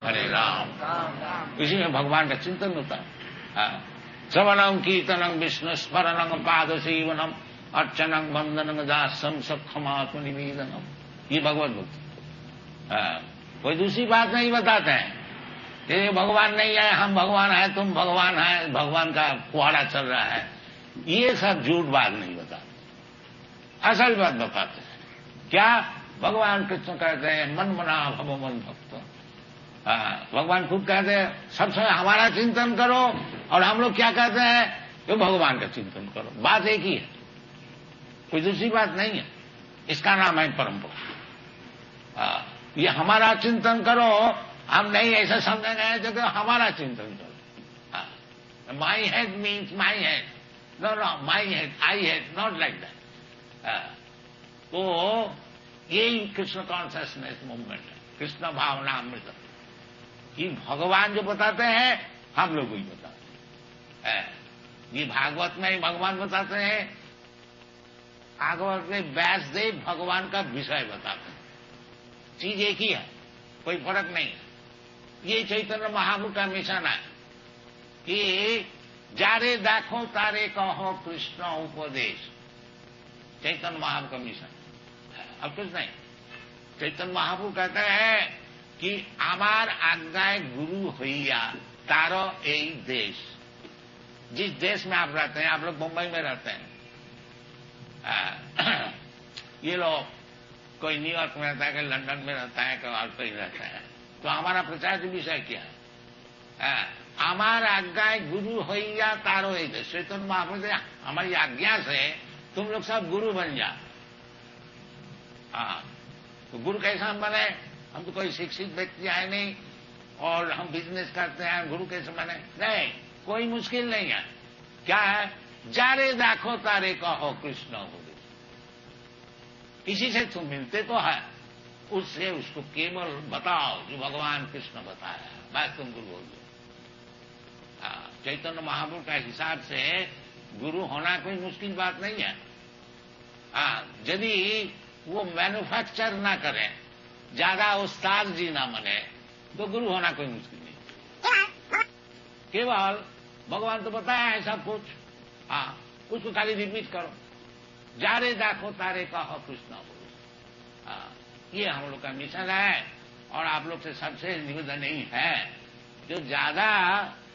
हरे राम। इसी में भगवान का चिंतन होता है। श्रवणं कीर्तनं विष्णु स्मरणं पाद सेवनम अर्चनं वंदनं दासम सक्षमात्म निवेदनम, ये भगवत भक्ति। कोई दूसरी बात नहीं बताते हैं कि भगवान नहीं है, हम भगवान है, तुम भगवान है, भगवान का कुआड़ा चल रहा है, ये सब झूठ बात नहीं बताते, असल बात बताते हैं। क्या भगवान कृष्ण कहते हैं मन मना भव मन भक्त। भगवान खुद कहते हैं सब समय हमारा चिंतन करो, और हम लोग क्या कहते हैं कि भगवान का चिंतन करो। बात एक ही है, कोई दूसरी बात नहीं है। इसका नाम है परंपरा। ये हमारा चिंतन करो, हम नहीं ऐसा समझेंगे जो हमारा चिंतन करो। My head means my head, no no my head I head, not like that. तो यही कृष्ण कॉन्शियसनेस मूवमेंट है, कृष्ण भावना अमृत। ये भगवान जो बताते हैं हम लोग ही बताते हैं। ये भागवत में भगवान बताते हैं, भागवत में व्यासदेव भगवान का विषय बताते हैं। चीज एक ही है, कोई फर्क नहीं है। ये चैतन्य महाप्रभु का मिशन है कि जारे देखो तारे कहो कृष्ण उपदेश, चैतन्य महाप्रभु का मिशन। अब कुछ नहीं, चैतन्य महाप्रभु कहते हैं कि आमार आज्ञाए गुरु होइया तारो यही देश। जिस देश में आप रहते हैं, आप लोग मुंबई में रहते हैं, ये लोग कोई न्यूयॉर्क में रहता है, कोई लंदन में रहता है, कोई और कहीं रहता है, तो हमारा प्रचार का विषय क्या है? आमार आज्ञाए गुरु होइया तारो यही देश। चैतन्य महाप्रभु ने हमारी आज्ञा से तुम लोग सब गुरु बन जाओ। तो गुरु कैसा हम बने? हम तो कोई शिक्षित व्यक्ति है नहीं, और हम बिजनेस करते हैं, गुरु कैसे बने? नहीं, कोई मुश्किल नहीं है। क्या है? जारे देखो तारे कहो कृष्ण उपदेश। किसी से तुम मिलते तो है, उससे उसको केवल बताओ जो भगवान कृष्ण बताया, बस तुम गुरु हो गए। चैतन्य महाप्रभु का हिसाब से गुरु होना कोई मुश्किल बात नहीं है। यदि वो मैन्युफैक्चर ना करें, ज्यादा उस्ताद जी ना बने, तो गुरु होना कोई मुश्किल नहीं। केवल भगवान तो बताया है सब कुछ, उसको खाली रिपीट करो। जारे देखो तारे कहो कृष्ण उपदेश। ये हम लोग का मिशन है, और आप लोग से सबसे निवेदन यही है, जो ज्यादा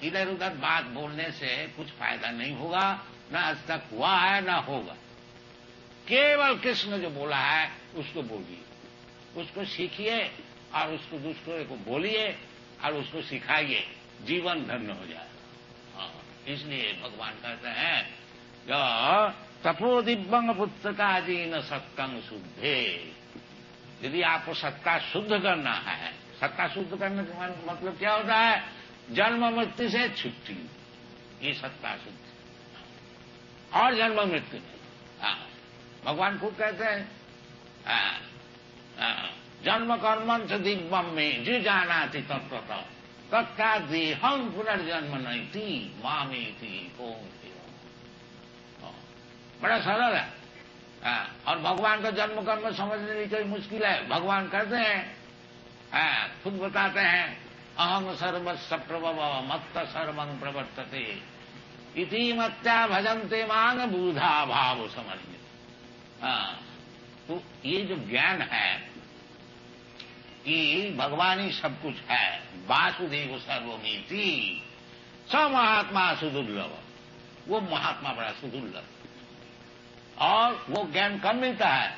इधर उधर बात बोलने से कुछ फायदा नहीं होगा, ना आज तक हुआ है ना होगा। केवल कृष्ण जो बोला है उसको बोलिए, उसको सीखिए, और उसको दूसरों को बोलिए, और उसको सिखाइए, जीवन धन्य हो जाए। इसलिए भगवान कहते हैं जो तपो दिव्यंग पुत्र का जीन सत्कंग शुद्धे। यदि आपको सत्ता शुद्ध करना है, सत्ता शुद्ध करने का मतलब क्या होता है? जन्म मृत्यु से छुट्टी, ये सत्ता शुद्ध, और जन्म मृत्यु नहीं। भगवान खुद कहते हैं जन्म कर्मंच दिव्यम में जो जाना थी तत्व तत्का देहम पुनर्जन्म नहीं थी मामी थी ओम। बड़ा सरल है। और भगवान का जन्म कर्म समझने में कोई मुश्किल है? भगवान कहते हैं, खुद बताते हैं, अहम सर्वस्व प्रभव मत्त सर्वं प्रवर्तते इति मत्या भजन्ते मांग बूढ़ा भाव समझ। तो ये जो ज्ञान है कि भगवान ही सब कुछ है, वासुदेव सर्वमिति, स महात्मा सुदुर्लभ, वो महात्मा बड़ा सुदुर्लभ। और वो ज्ञान कब मिलता है?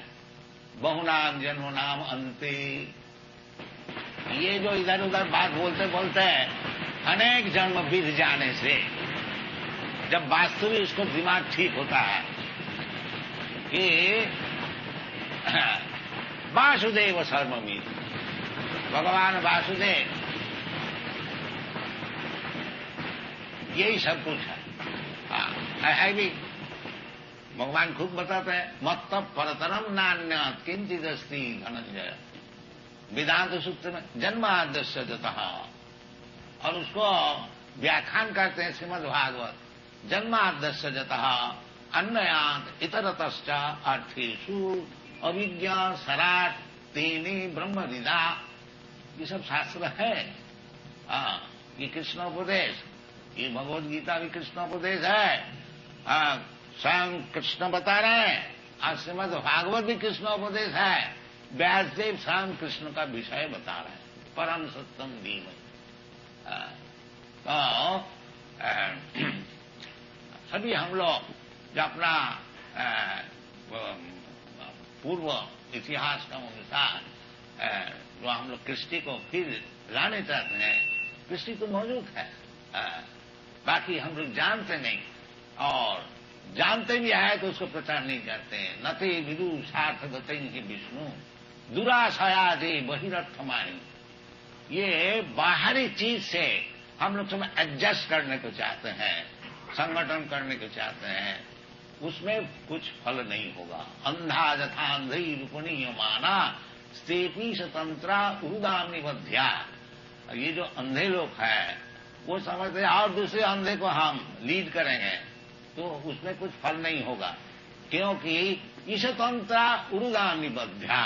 बहुनाम जन्म नाम अंते। ये जो इधर उधर बात बोलते बोलते अनेक जन्म बीत जाने से जब वास्तविक उसको दिमाग ठीक होता है कि वासुदेव सर्वमिति, भगवान वासुदेव यही सब कुछ है भी। भगवान खुद बताते हैं मत्त परतरम नान्य किंचित अस्ति धनंजय, वेदांत सूत्र में जन्माद्यस्य जतः, और उसको व्याख्यान करते हैं श्रीमद् भागवत, जन्माद्यस्य जतः अन्नयात इतरतश्च अर्थेषु अविज्ञा सराट तेने ब्रह्म विदा। ये सब शास्त्र है, ये कृष्णोपदेश, ये भगवद गीता भी कृष्णोपदेश है। स्वयं कृष्ण बता रहे हैं, आज श्रीमद् भागवत भी कृष्णोपदेश है। व्यासदेव स्वयं कृष्ण का विषय बता रहे हैं, परम सत्यम धीमहि। तो सभी हम लोग जो अपना पूर्व इतिहास का अनुसार जो हम लोग कृष्टि को फिर लाने चाहते हैं, कृष्टि तो मौजूद है, बाकी हम लोग जानते नहीं, और जानते भी है तो उसको प्रचार नहीं करते हैं। नते विदु सार्थ गते ही विष्णु दुराशया दे बहिरर्थमाणी। ये बाहरी चीज से हम लोग सब एडजस्ट करने को चाहते हैं, संगठन करने को चाहते हैं, उसमें कुछ फल नहीं होगा। अंधा जथा अंधी रूपणीय माना स्तेपी स्वतंत्रा उदाम निबध्या। ये जो अंधे लोग हैं वो समझते हैं और दूसरे अंधे को हम लीड करेंगे तो उसमें कुछ फल नहीं होगा, क्योंकि ईशतंत्रा उदाम निबध्या।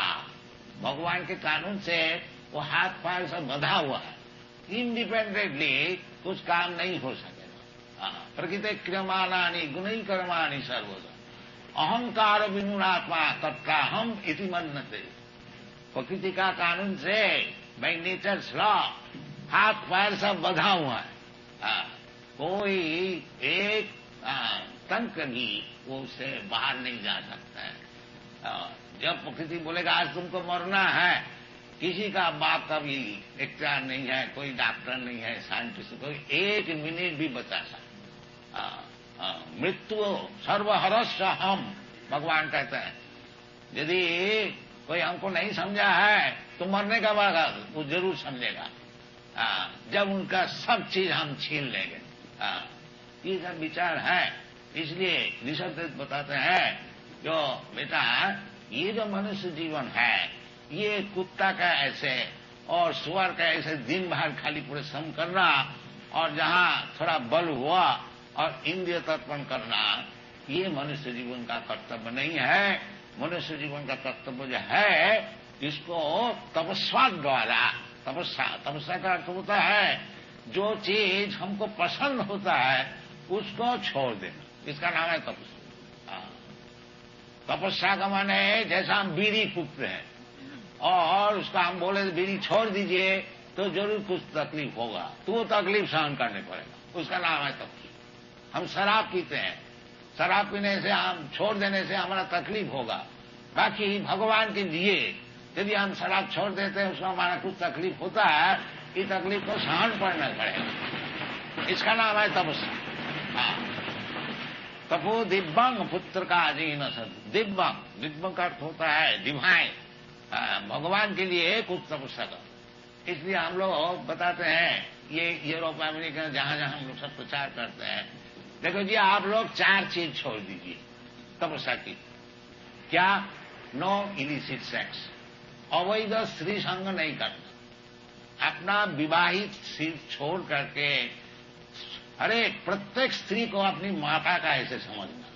भगवान के कानून से वो हाथ पैर से बंधा हुआ है, इंडिपेंडेंटली कुछ काम नहीं हो सकेगा। प्रकृति क्रियमाणानि गुणै कर्माणि सर्वदा अहंकार विमूढ़ात्मा तत्का हम इति मन्यते। प्रकृति का कानून से बाय नेचर लॉ हाथ पैर सब बंधा हुआ है, कोई एक तंक भी वो उससे बाहर नहीं जा सकता है। जब प्रकृति बोलेगा आज तुमको मरना है, किसी का बाप का भी इख्तियार नहीं है, कोई डॉक्टर नहीं है, साइंटिस्ट कोई एक मिनट भी बचा सकता। मृत्यु सर्वहरस्य हम, भगवान कहते हैं। यदि कोई हमको नहीं समझा है तो मरने का बाद वो जरूर समझेगा, जब उनका सब चीज हम छीन लेंगे। ये सब विचार है। इसलिए ऋषभ बताते हैं जो बेटा ये जो मनुष्य जीवन है ये कुत्ता का ऐसे और सुअर का ऐसे दिन भर खाली परिश्रम करना और जहां थोड़ा बल हुआ और इंद्रिय तर्पण करना, ये मनुष्य जीवन का कर्तव्य नहीं है। मनुष्य जीवन का कर्तव्य जो है इसको तपस्या द्वारा, तपस्या का अर्थ होता है जो चीज हमको पसंद होता है उसको छोड़ देना, इसका नाम है तपस्या। तपस्या का माने जैसा हम बीड़ी फूकते हैं और उसका हम बोले बीड़ी छोड़ दीजिए तो जरूर कुछ तकलीफ होगा, तो वो तकलीफ सहन करने पड़ेगा, उसका नाम है तपस्या। हम शराब पीते हैं, शराब पीने से हम छोड़ देने से हमारा तकलीफ होगा, बाकी भगवान के लिए यदि हम शराब छोड़ देते हैं उसमें हमारा कुछ तकलीफ होता है, ये तकलीफ को सहन करना पड़ेगा, इसका नाम है तपस्या। तपो दिव्यांग पुत्र का अजीन सद। दिव्यांग, दिव्यांग का अर्थ होता है डिवाइन, भगवान के लिए कुछ तपस्या करो। इसलिए हम लोग बताते हैं, ये यूरोप अमेरिका जहां जहां हम लोग सब प्रचार करते हैं, देखो जी आप लोग 4 चीज छोड़ दीजिए तपस्या की। क्या? नो इलिसिट सेक्स, अवैध स्त्री संग नहीं करना, अपना विवाहित स्त्री छोड़ करके अरे प्रत्येक स्त्री को अपनी माता का ऐसे समझना।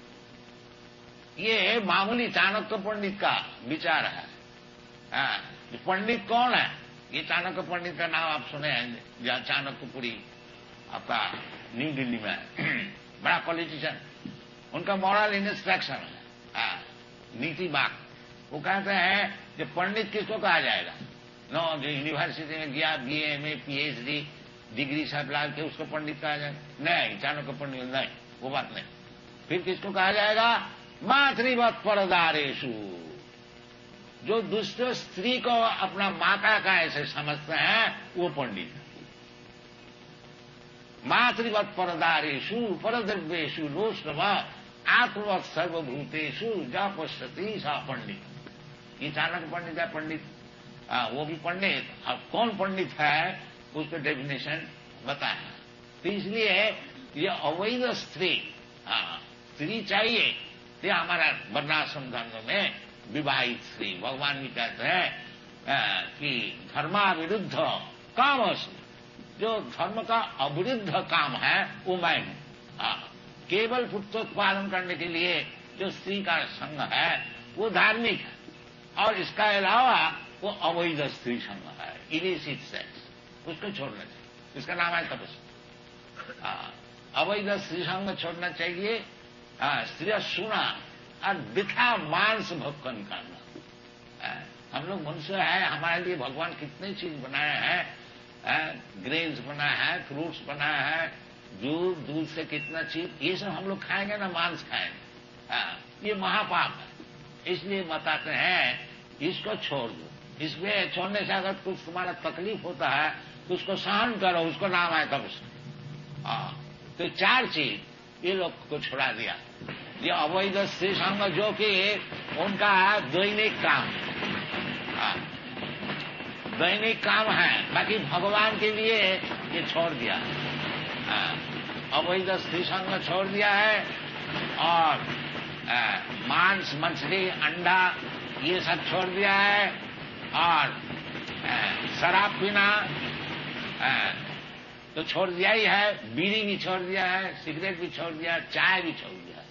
ये मामूली चाणक्य पंडित का विचार है। पंडित कौन है? ये चाणक्य पंडित का नाम आप सुने हैं, जहां चाणक्यपुरी आपका न्यू दिल्ली में बड़ा पॉलिटिशियन, उनका मॉरल इंस्ट्रक्शन है, नीति बाग। वो कहते हैं कि पंडित किसको कहा जाएगा? नो, जो यूनिवर्सिटी में गया BA में PhD डिग्री सब ला के उसको पंडित कहा जाएगा? नहीं, चाणक्य पंडित नहीं, वो बात नहीं। फिर किसको कहा जाएगा? मातृवत परदारेशु, जो दूसरे स्त्री को अपना माता का ऐसे समझते हैं वो पंडित है। मातृवत परदारेशु परद्रव्येशु लोष्टव आत्मवत सर्वभूतेषु जा पश्यति सा पंडित। ये चाणक्य पंडित है, पंडित वो भी पंडित। अब कौन पंडित है उसको डेफिनेशन बताया। तो इसलिए ये अवैध स्त्री स्त्री चाहिए, ये हमारा वर्णाश्रम धर्म में विवाहित स्त्री। भगवान भी कहते हैं कि धर्माविरुद्ध काम, जो धर्म का अविरुद्ध काम है वो मैं हूं। केवल पुत्रोत्पादन करने के लिए जो स्त्री का संग है वो धार्मिक है, और इसका अलावा वो अवैध स्त्री संग है, इलिसिट सेक्स, उसको छोड़ना चाहिए। इसका नाम है तपस्या। अवैध स्त्री संग छोड़ना चाहिए, स्त्री सुना और बिथा मांस भोग को निकालना। हम लोग मनुष्य है, हमारे लिए भगवान कितनी चीज बनाए हैं, ग्रेन्स बनाया है, फ्रूट्स बनाया है, दूध से कितना चीज, ये सब हम लोग खाएंगे ना, मांस खाएंगे, ये महापाप है। इसलिए बताते हैं इसको छोड़ दो। इसमें छोड़ने से अगर कुछ तुम्हारा तकलीफ होता है तो उसको सहन करो, उसको नाम है तपस्या। तो 4 चीज ये लोग को छुड़ा दिया। ये अवैध स्त्री संग जो कि उनका दैनिक काम, दैनिक काम है, बाकी भगवान के लिए ये छोड़ दिया। अवैध स्त्री संग छोड़ दिया है और मांस, मछली, अंडा ये सब छोड़ दिया है और शराब पीना तो छोड़ दिया ही है, बीड़ी भी छोड़ दिया है, सिगरेट भी छोड़ दिया, चाय भी छोड़ दिया।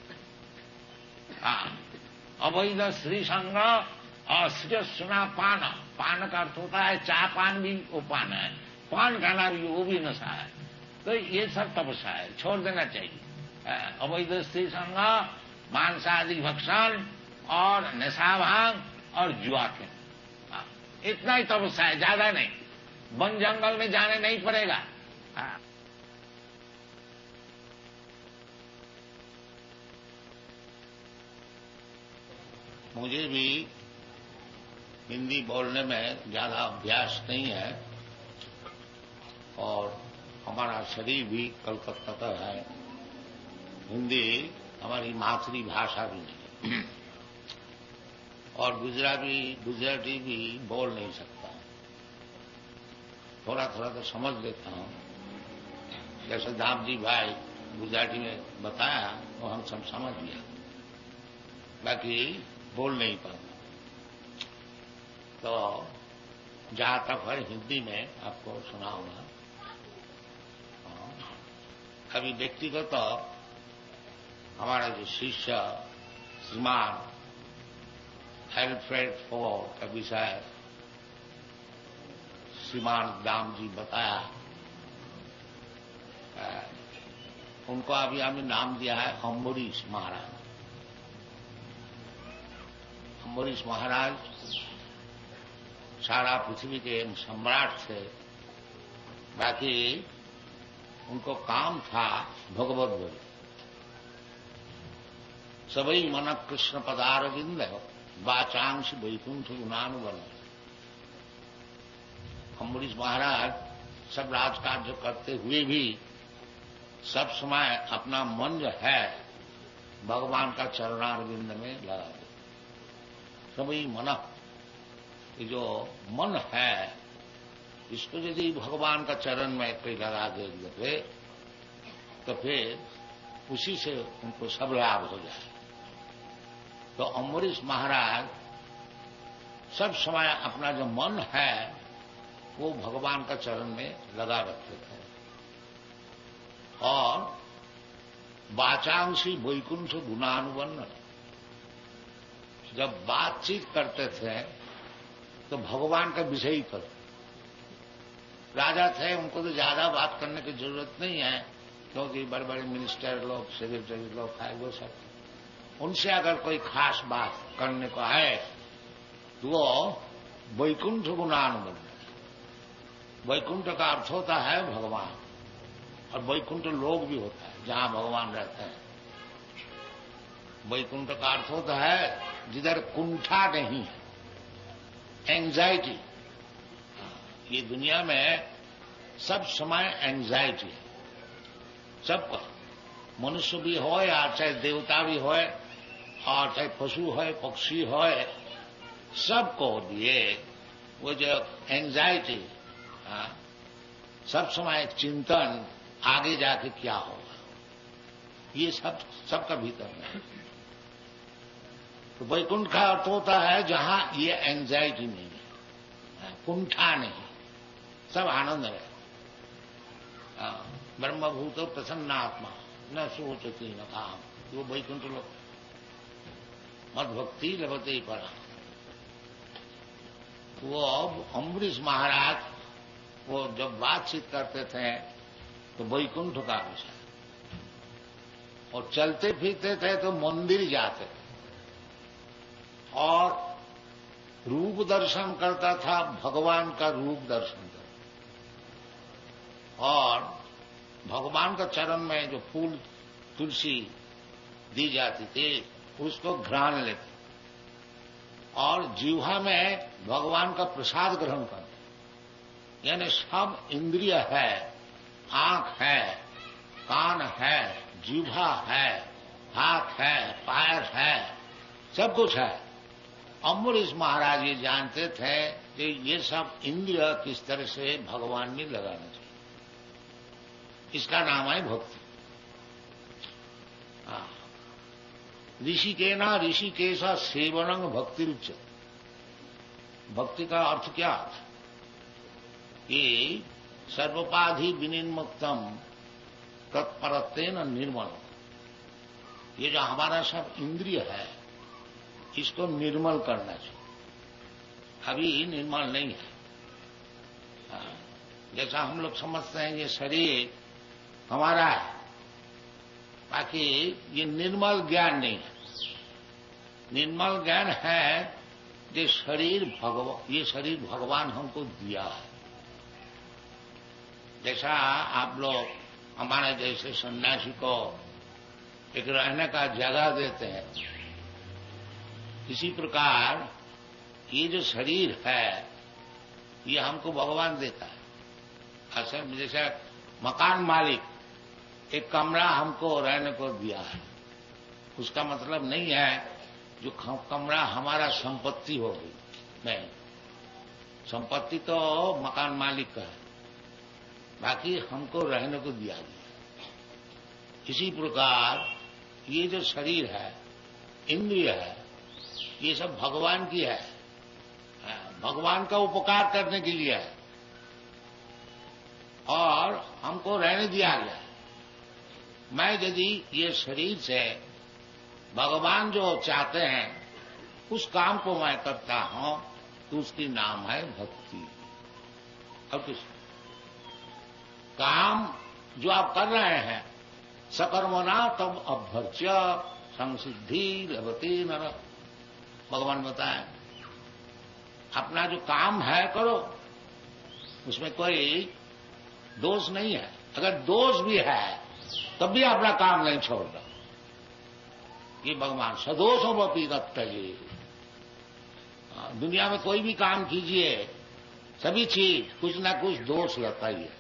अवैध स्त्री संग और सुना पान, पान का अर्थ होता है चाय पान भी वो पान है, पान खाना भी वो भी नशा है। तो ये सब तपस्या है, छोड़ देना चाहिए। अवैध स्त्री संग, मांसादि भक्षण और नशा भांग और जुआ खेल, इतना ही तपस्या है, ज्यादा नहीं। वन जंगल में जाने नहीं पड़ेगा। मुझे भी हिंदी बोलने में ज्यादा अभ्यास नहीं है और हमारा शरीर भी कलकत्ता का है, हिंदी हमारी मातृभाषा भी नहीं और गुजराती भी बोल नहीं सकता। थोड़ा थोड़ा तो समझ लेता हूं, जैसे दामजी भाई गुजराती में बताया वो हम सब समझ लिया, बाकी बोल नहीं पाता। तो जहां तक है हिंदी में आपको सुनाऊंगा। अभी व्यक्तिगत तो हमारा जो शिष्य श्रीमान एल्फ्रेड फॉर का विषय श्रीमान दाम जी बताया, उनको अभी हमने नाम दिया है अम्बरीश महाराज। अम्बरीश महाराज सारा पृथ्वी के सम्राट थे, बाकी उनको काम था भगवत बोली। सबई मन कृष्ण पदारविंद वाचांश वैकुंठ गुणानुबल। अम्बरीश महाराज सब राजकार्य करते हुए भी सब समय अपना मन जो है भगवान का चरणारविंद में लगा दे। सबई मन, ये जो मन है इसको यदि भगवान का चरण में कोई लगा देंगे तो फिर उसी से उनको सब लाभ हो जाए। तो अम्बरीश महाराज सब समय अपना जो मन है वो भगवान का चरण में लगा रखते थे और वाचांशी वैकुंठ गुणानुबन्न, जब बातचीत करते थे तो भगवान का विषय ही करते। राजा थे, उनको तो ज्यादा बात करने की जरूरत नहीं है क्योंकि बड़े बड़े मिनिस्टर लोग, सेक्रेटरी लोग है, वो सब। उनसे अगर कोई खास बात करने को है तो वो वैकुंठ गुणानुबंध। वैकुंठ का अर्थ होता है भगवान और वैकुंठ लोक भी होता है जहां भगवान रहते हैं। वैकुंठ का अर्थ होता है जिधर कुंठा नहीं है, एंजाइटी। ये दुनिया में सब समय एंजाइटी है सबका, मनुष्य भी हो या चाहे देवता भी हो और चाहे पशु हो, पक्षी हो, सबको लिए वो जो एंजाइटी, सब समय एक चिंतन आगे जाके क्या होगा, ये सब सबका भीतर में। तो वैकुंठ का अर्थ होता है जहां ये एंजाइटी नहीं है, कुंठा नहीं, सब आनंद है। ब्रह्मभूत प्रसन्नात्मा न सोचती न काम, वो वैकुंठ लोग। मद भक्ति लभते परा। वो अम्बरीश महाराज वो जब बातचीत करते थे तो वैकुंठ का विषय, और चलते फिरते थे तो मंदिर जाते थे, और रूप दर्शन करता था, भगवान का रूप दर्शन करता, और भगवान का चरण में जो फूल तुलसी दी जाती थी उसको घ्राण लेते, और जीवा में भगवान का प्रसाद ग्रहण करते। यानी सब इंद्रिय है, आंख है, कान है, जीवा है, हाथ है, पैर है, सब कुछ है। अम्बरीश महाराज ये जानते थे कि ये सब इंद्रिय किस तरह से भगवान में लगाना चाहिए। इसका नाम है भक्ति। ऋषिकेना ऋषिकेशा सेवनंग भक्ति रुच। भक्ति का अर्थ क्या है कि सर्वोपाधि विनिर्मुक्तम तत्परत्वेन निर्मल। ये जो हमारा सब इंद्रिय है इसको निर्मल करना चाहिए। अभी निर्मल नहीं है। जैसा हम लोग समझते हैं ये शरीर हमारा है, बाकी ये निर्मल ज्ञान नहीं है। निर्मल ज्ञान है ये शरीर भगवान हमको दिया है। जैसा आप लोग हमारे जैसे सन्यासी को एक रहने का जगह देते हैं, इसी प्रकार ये जो शरीर है ये हमको भगवान देता है। असल जैसे मकान मालिक एक कमरा हमको रहने को दिया है, उसका मतलब नहीं है जो कमरा हमारा संपत्ति हो गई, नहीं। संपत्ति तो मकान मालिक का है, बाकी हमको रहने को दिया गया। इसी प्रकार ये जो शरीर है, इंद्रिय है, ये सब भगवान की है, भगवान का उपकार करने के लिए है, और हमको रहने दिया गया। मैं यदि ये शरीर से भगवान जो चाहते हैं उस काम को मैं करता हूं तो उसकी नाम है भक्ति। और कुछ काम जो आप कर रहे हैं सकर्मणा तब अभ्यर्च्य संसिद्धि लभते नर। भगवान बताए अपना जो काम है करो, उसमें कोई दोष नहीं है। अगर दोष भी है तब भी अपना काम नहीं छोड़ना। ये भगवान सदोषोपि तत्तये। दुनिया में कोई भी काम कीजिए, सभी चीज कुछ ना कुछ दोष लगता ही है।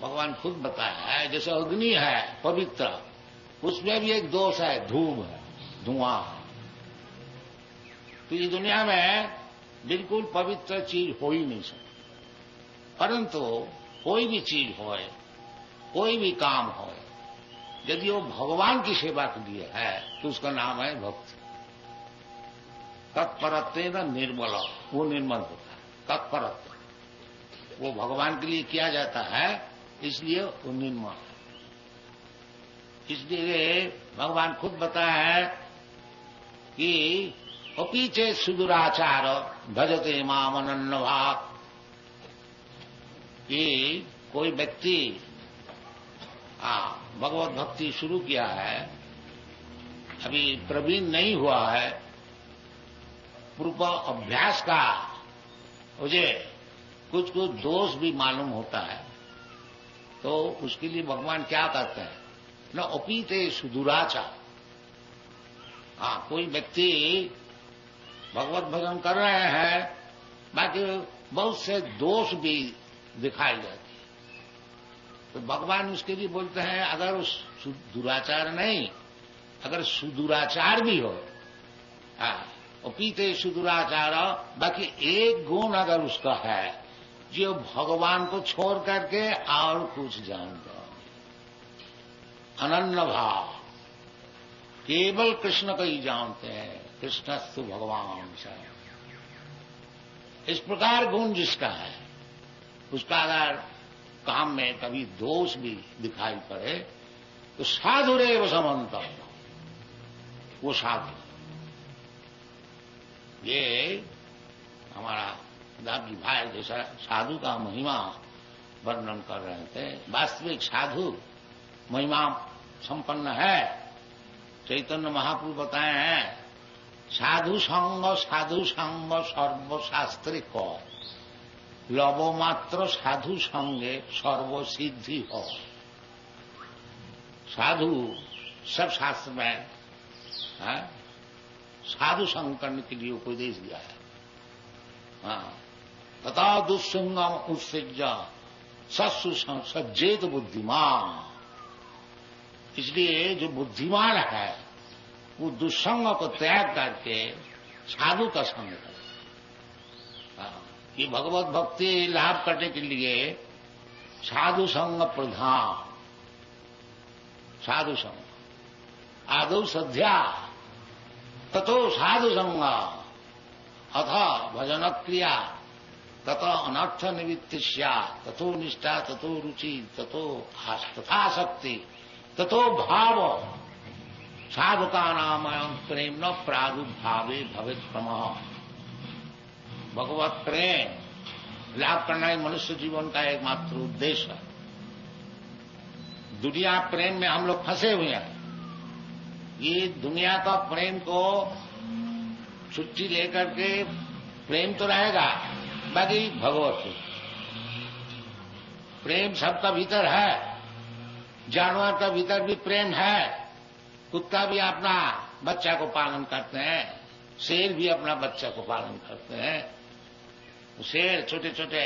भगवान खुद बताया है, जैसे अग्नि है पवित्र, उसमें भी एक दोष है, धूम है, धुआं है। तो ये दुनिया में बिल्कुल पवित्र चीज हो ही नहीं सकती। परंतु कोई भी चीज होए, कोई भी काम हो, यदि वो भगवान की सेवा के लिए है तो उसका नाम है भक्ति। तत्परत्वेन निर्मल, वो निर्मल होता है। तत्परत्व वो भगवान के लिए किया जाता है, इसलिए वो निर्मल है। इसलिए भगवान खुद बताया है कि अपीचे सुदुराचार भजते माम अनन्य भाग। कि कोई व्यक्ति भगवत भक्ति शुरू किया है, अभी प्रवीण नहीं हुआ है, पूर्व अभ्यास का मुझे कुछ कुछ दोष भी मालूम होता है, तो उसके लिए भगवान क्या कहते हैं, न अपीते सुदुराचार। कोई व्यक्ति भगवत भजन कर रहे हैं, बाकी बहुत से दोष भी दिखाई जाते, तो भगवान उसके लिए बोलते हैं अगर उस दुराचार नहीं, अगर सुदुराचार भी हो, अपीते सुदुराचार, बाकी एक गुण अगर उसका है जो भगवान को छोड़ करके और कुछ जानता, अनन्य भाव, केवल कृष्ण को ही जानते हैं, कृष्णस्तु भगवान से। इस प्रकार गुण जिसका है, उसका अगर काम में कभी दोष भी दिखाई पड़े तो साधुरेव समंत, वो साधु। ये हमारा दास जी भाई जैसा साधु का महिमा वर्णन कर रहे थे। वास्तविक साधु महिमा संपन्न है। चैतन्य महाप्रभु बताए हैं, साधु संग सर्वशास्त्रिक लवो मात्र साधु संगे सर्व सिद्धि हो। साधु सब शास्त्र में है, साधु संग करने के लिए उपदेश दिया है। तथा दुस्संगम उत्सृज सत्सु सज्जेत बुद्धिमान। इसलिए जो बुद्धिमान है वो दुस्संग को त्याग करके साधु का संग करे। ये भगवत भक्ति लाभ करने के लिए साधु संग प्रधान। साधु संग आदौ सध्या ततो साधु संग अथ भजन क्रिया ततो अनर्थ निवृत्ति ततो निष्ठा ततो रुचि ततो तथाशक्ति ततो भाव साधुका नाम प्रेम न प्रादुर्भावे भवित प्रमः। भगवत प्रेम लाभ करना ही मनुष्य जीवन का एकमात्र उद्देश्य है। दुनिया प्रेम में हम लोग फंसे हुए हैं। ये दुनिया का प्रेम को छुट्टी लेकर के प्रेम तो रहेगा, बाकी भगवत प्रेम सबका भीतर है। जानवर का भीतर भी प्रेम है। कुत्ता भी अपना बच्चा को पालन करते हैं, शेर भी अपना बच्चा को पालन करते हैं। शेर छोटे छोटे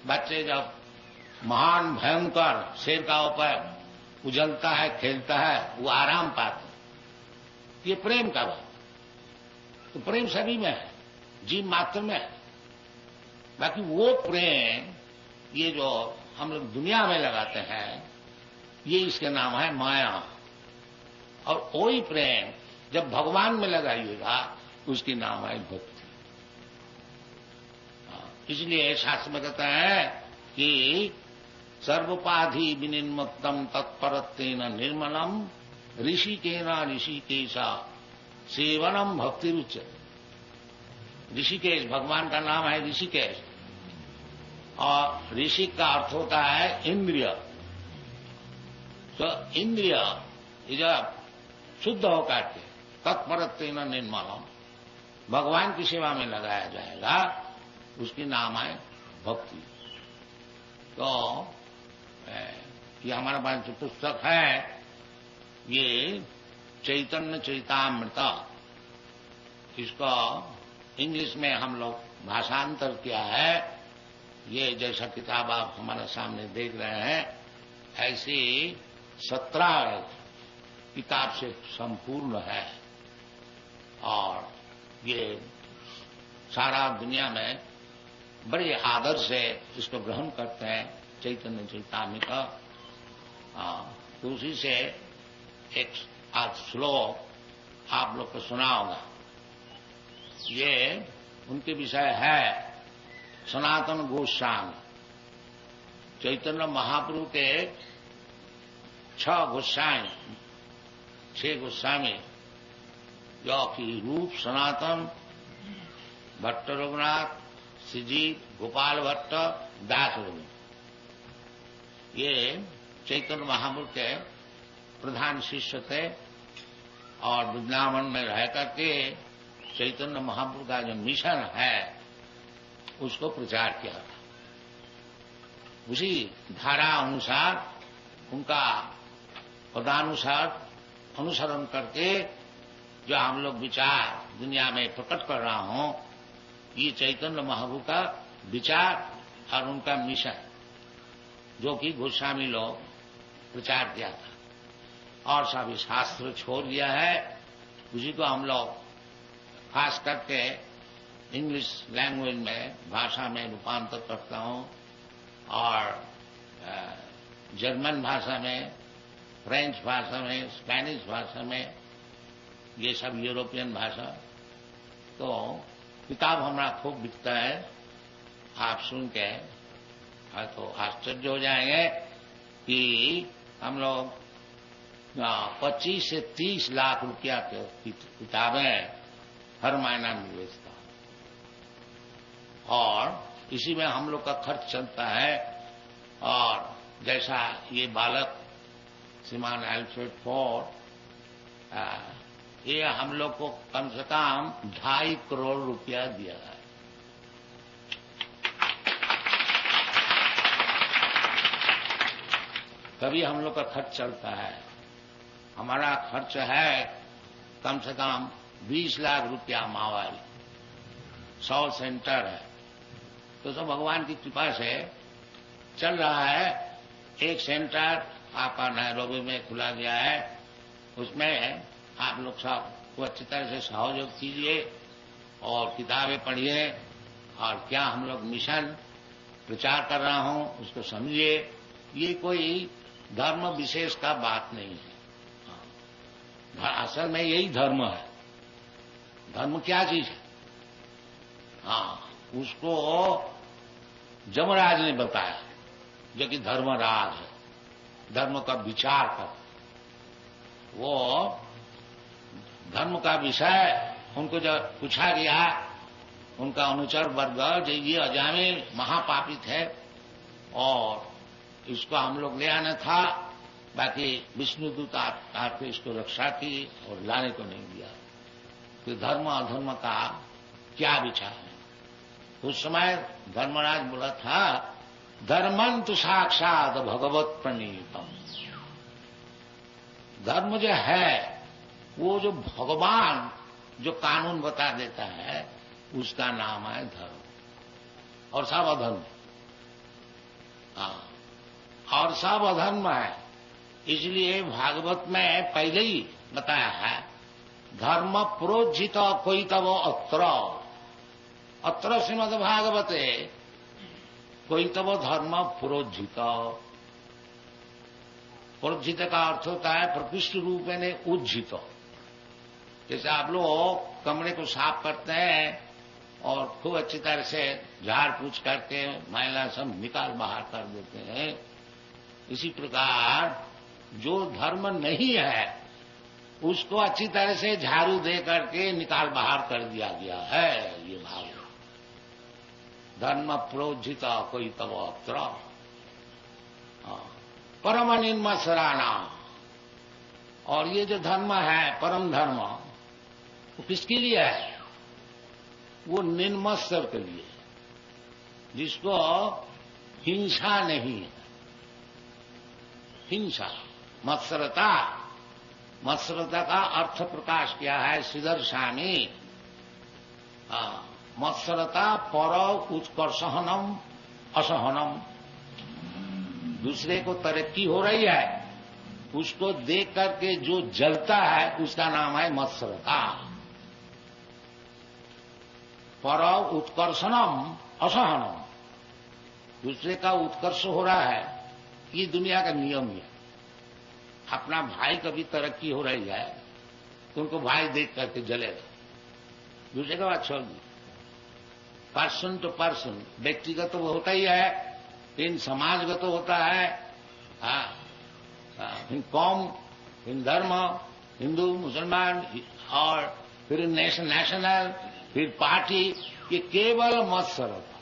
बच्चे जब महान भयंकर शेर का ऊपर उजलता है, खेलता है, वो आराम पाते हैं। ये प्रेम का बात। तो प्रेम सभी में है, जीव मात्र में है। बाकी वो प्रेम ये जो हम लोग दुनिया में लगाते हैं, ये इसके नाम है माया। और वही प्रेम जब भगवान में लगाइएगा उसकी नाम है भक्ति। इसलिए शास्त्र में कहता है कि सर्वोपाधि विनिर्मुक्तम तत्परत्वेन निर्मलम ऋषिकेना ऋषिकेशा सेवनम भक्ति रुच्यते। ऋषिकेश भगवान का नाम है ऋषिकेश। और ऋषि का अर्थ होता है इंद्रिय। तो इंद्रिय जब शुद्ध होकर के तत्परत्वेन निर्मलम भगवान की सेवा में लगाया जाएगा, उसकी नाम है भक्ति। तो ये हमारे पास जो पुस्तक है ये चैतन्य चैतामृत, इसका इंग्लिश में हम लोग भाषांतर किया है। ये जैसा किताब आप हमारे सामने देख रहे हैं, ऐसी 17 किताब से संपूर्ण है। और ये सारा दुनिया में बड़े आदर से इसको ग्रहण करते हैं, चैतन्य चैतामृत। तो उसी से एक आज श्लोक आप लोग को सुना होगा। ये उनके विषय है सनातन गोस्वामी। चैतन्य महाप्रभु के 6 गोस्वामी जो कि रूप सनातन, भट्ट रघुनाथ, श्रीजीत, गोपाल भट्ट, दास रघुनाथ, ये चैतन्य महाप्रभु के प्रधान शिष्य थे। और वृंदावन में रह करके चैतन्य महाप्रभु का जो मिशन है उसको प्रचार किया था। उसी धारा अनुसार उनका पदानुसार अनुसरण करके जो हम लोग विचार दुनिया में प्रकट कर रहा हूं, ये चैतन्य महाप्रभु का विचार और उनका मिशन जो कि गोस्वामी लोग प्रचार किया था। और सभी शास्त्र छोड़ दिया है, उसी को हम लोग खास करके इंग्लिश लैंग्वेज में भाषा में रूपांतर करता हूं। और जर्मन भाषा में, फ्रेंच भाषा में, स्पेनिश भाषा में, ये सब यूरोपियन भाषा। तो किताब हमारा खूब बिकता है। आप सुन के तो आश्चर्य हो जाएंगे कि हम लोग 25 से 30 लाख रुपया की किताबें हर महीना में बेचता। और इसी में हम लोग का खर्च चलता है। और जैसा ये बालक श्रीमान एल्फ्रेड फोर्ड, ये हम लोग को कम से कम 2.5 करोड़ रुपया दिया है। तभी हम लोग का खर्च चलता है। हमारा खर्च है कम से कम 20 लाख रुपया मावाली, 100 सेंटर है, तो सब भगवान की कृपा से चल रहा है। एक सेंटर आपका नैरोबी में खुला गया है, उसमें आप लोग सब को अच्छी तरह से सहयोग कीजिए और किताबें पढ़िए और क्या हम लोग मिशन प्रचार कर रहा हूं उसको समझिए। ये कोई धर्म विशेष का बात नहीं है, असल में यही धर्म है। धर्म क्या चीज है? उसको जमराज ने बताया, जो कि धर्मराज है, धर्म का विचार कर। वो धर्म का विषय उनको जब पूछा गया, उनका अनुचर वर्ग जो ये अजामे महापापित है और इसको हम लोग ले आना था, बाकी विष्णुदूत आपने इसको रक्षा की और लाने को नहीं दिया। तो धर्म अधर्म का क्या विचार है? उस समय धर्मराज बोला था, धर्मंतु साक्षात भगवत प्रणीतम। धर्म जो है वो जो भगवान जो कानून बता देता है उसका नाम है धर्म, और सब अधर्म। और सब अधर्म है। इसलिए भागवत में पहले ही बताया है, धर्म प्रोज्झित कोई तब अत्र श्रीमद् भागवते कोई तब धर्म प्रोज्झित। प्रोज्झित का अर्थ होता है प्रकृष्ट रूप में उज्झित। जैसे आप लोग कमरे को साफ करते हैं और खूब अच्छी तरह से झाड़ पूछ करके मैला सब निकाल बाहर कर देते हैं, इसी प्रकार जो धर्म नहीं है उसको अच्छी तरह से झाड़ू दे करके निकाल बाहर कर दिया गया है। ये भाव धर्म प्रोज्झित कोई तब अत्र परम निर्मत्सराना। और ये जो धर्म है परम धर्म, वो किसके लिए है? वो निर्मत्सर के लिए, जिसको हिंसा नहीं है। हिंसा मत्सरता, मत्सरता का अर्थ प्रकाश किया है श्रीधर स्वामी। मत्सरता पर उत्कर्षहनम असहनम। दूसरे को तरक्की हो रही है उसको देख करके जो जलता है उसका नाम है मत्सरता। पर उत्कर्षणम असहनम। दूसरे का उत्कर्ष हो रहा है, ये दुनिया का नियम है। अपना भाई कभी तरक्की हो रही है तो उनको भाई देख करके जलेगा, दूसरे का बात छोड़ दी। पर्सन टू पर्सन, व्यक्तिगत तो होता ही है, इन समाजगत तो होता है, इन कौम, इन धर्म, हिंदू मुसलमान, और फिर नेशनल, फिर पार्टी। ये केवल मत्सरता,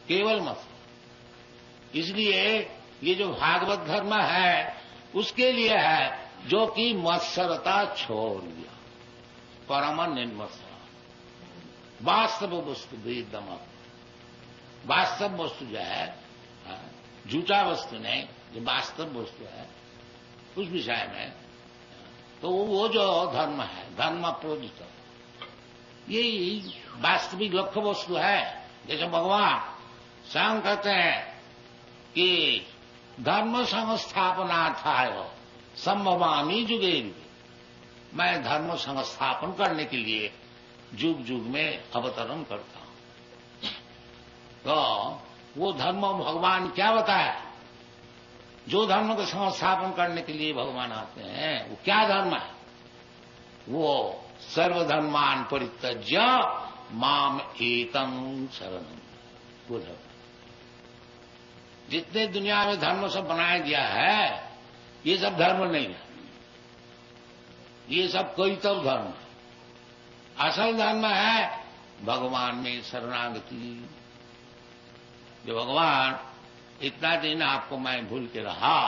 केवल मत्सर। इसलिए ये जो भागवत धर्म है उसके लिए है जो कि मत्सरता छोड़ दिया, परम निर्मत्सर। वास्तव वस्तु वेदम, वास्तव वस्तु जो है, झूठा वस्तु नहीं, जो वास्तव वस्तु है उस विषय में, तो वो जो धर्म है, धर्म प्रोजित, यही वास्तविक लक्ष्य वस्तु है। जैसे भगवान स्वयं कहते हैं कि धर्म संस्थापनार्थाय संभवामि जुगे जुगे। मैं धर्म संस्थापन करने के लिए जुग जुग में अवतरण करता हूं। तो वो धर्म भगवान क्या बताया? जो धर्म का संस्थापन करने के लिए भगवान आते हैं वो क्या धर्म है? वो सर्वधर्मान परित्यज्य माम एकम शरणम, वो धर्म। जितने दुनिया में धर्म सब बनाया गया है ये सब धर्म नहीं है, ये सब कोई तब धर्म है। असल धर्म है भगवान में शरणागति, जो भगवान इतना दिन आपको मैं भूल के रहा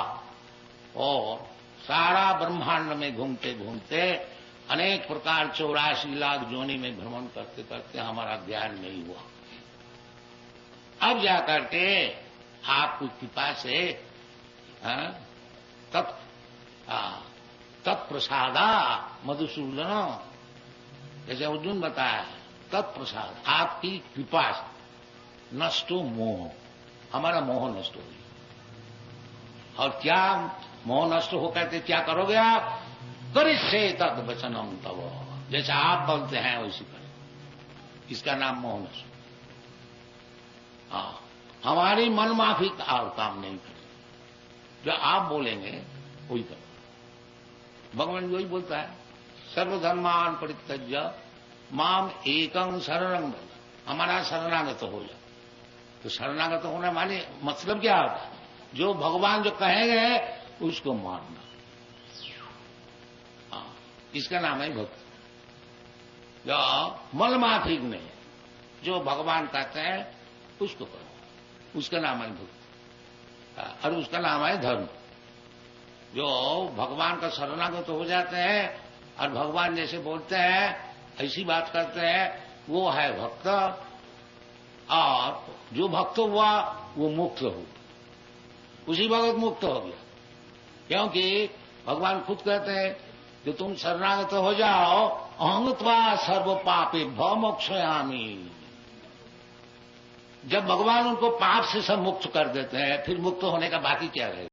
और सारा ब्रह्मांड में घूमते घूमते अनेक प्रकार 84 लाख जोनी में भ्रमण करते करते हमारा ज्ञान नहीं हुआ। अब जाकर के आपकी कृपा से तत्प्रसादा मधुसूदन, जैसे अर्जुन बताया, तत्प्रसाद आपकी कृपा से नष्टो मोह, हमारा मोह नष्ट हो गया। और क्या मोह नष्ट हो कहते क्या करोगे आप? करिष्ये तद वचनम तव, जैसा आप बोलते हैं वैसी करें। इसका नाम मोह नष्ट। हमारी मन माफी और काम नहीं करें, जो आप बोलेंगे वही करो। भगवान वही बोलता है, सर्वधर्मान परित्यज्य माम एकं शरणं व्रज, हमारा शरणागत हो जाए। तो शरणागत होना माने मतलब क्या होता है? जो भगवान जो कहेंगे उसको मानना, इसका नाम है भक्ति। जो मन माफी नहीं, जो भगवान कहते हैं उसको करो, उसका नाम है भक्ति, और उसका नाम है धर्म। जो भगवान का शरणागत हो जाते हैं और भगवान जैसे बोलते हैं ऐसी बात करते हैं, वो है भक्त। और जो भक्त हुआ वो मुक्त हो, उसी वक्त मुक्त हो गया। क्योंकि भगवान खुद कहते हैं कि तुम शरणागत हो जाओ, अहंत्वा सर्व पापे भव मोक्षयामि। जब भगवान उनको पाप से सब मुक्त कर देते हैं, फिर मुक्त होने का बाकी क्या रहेगा?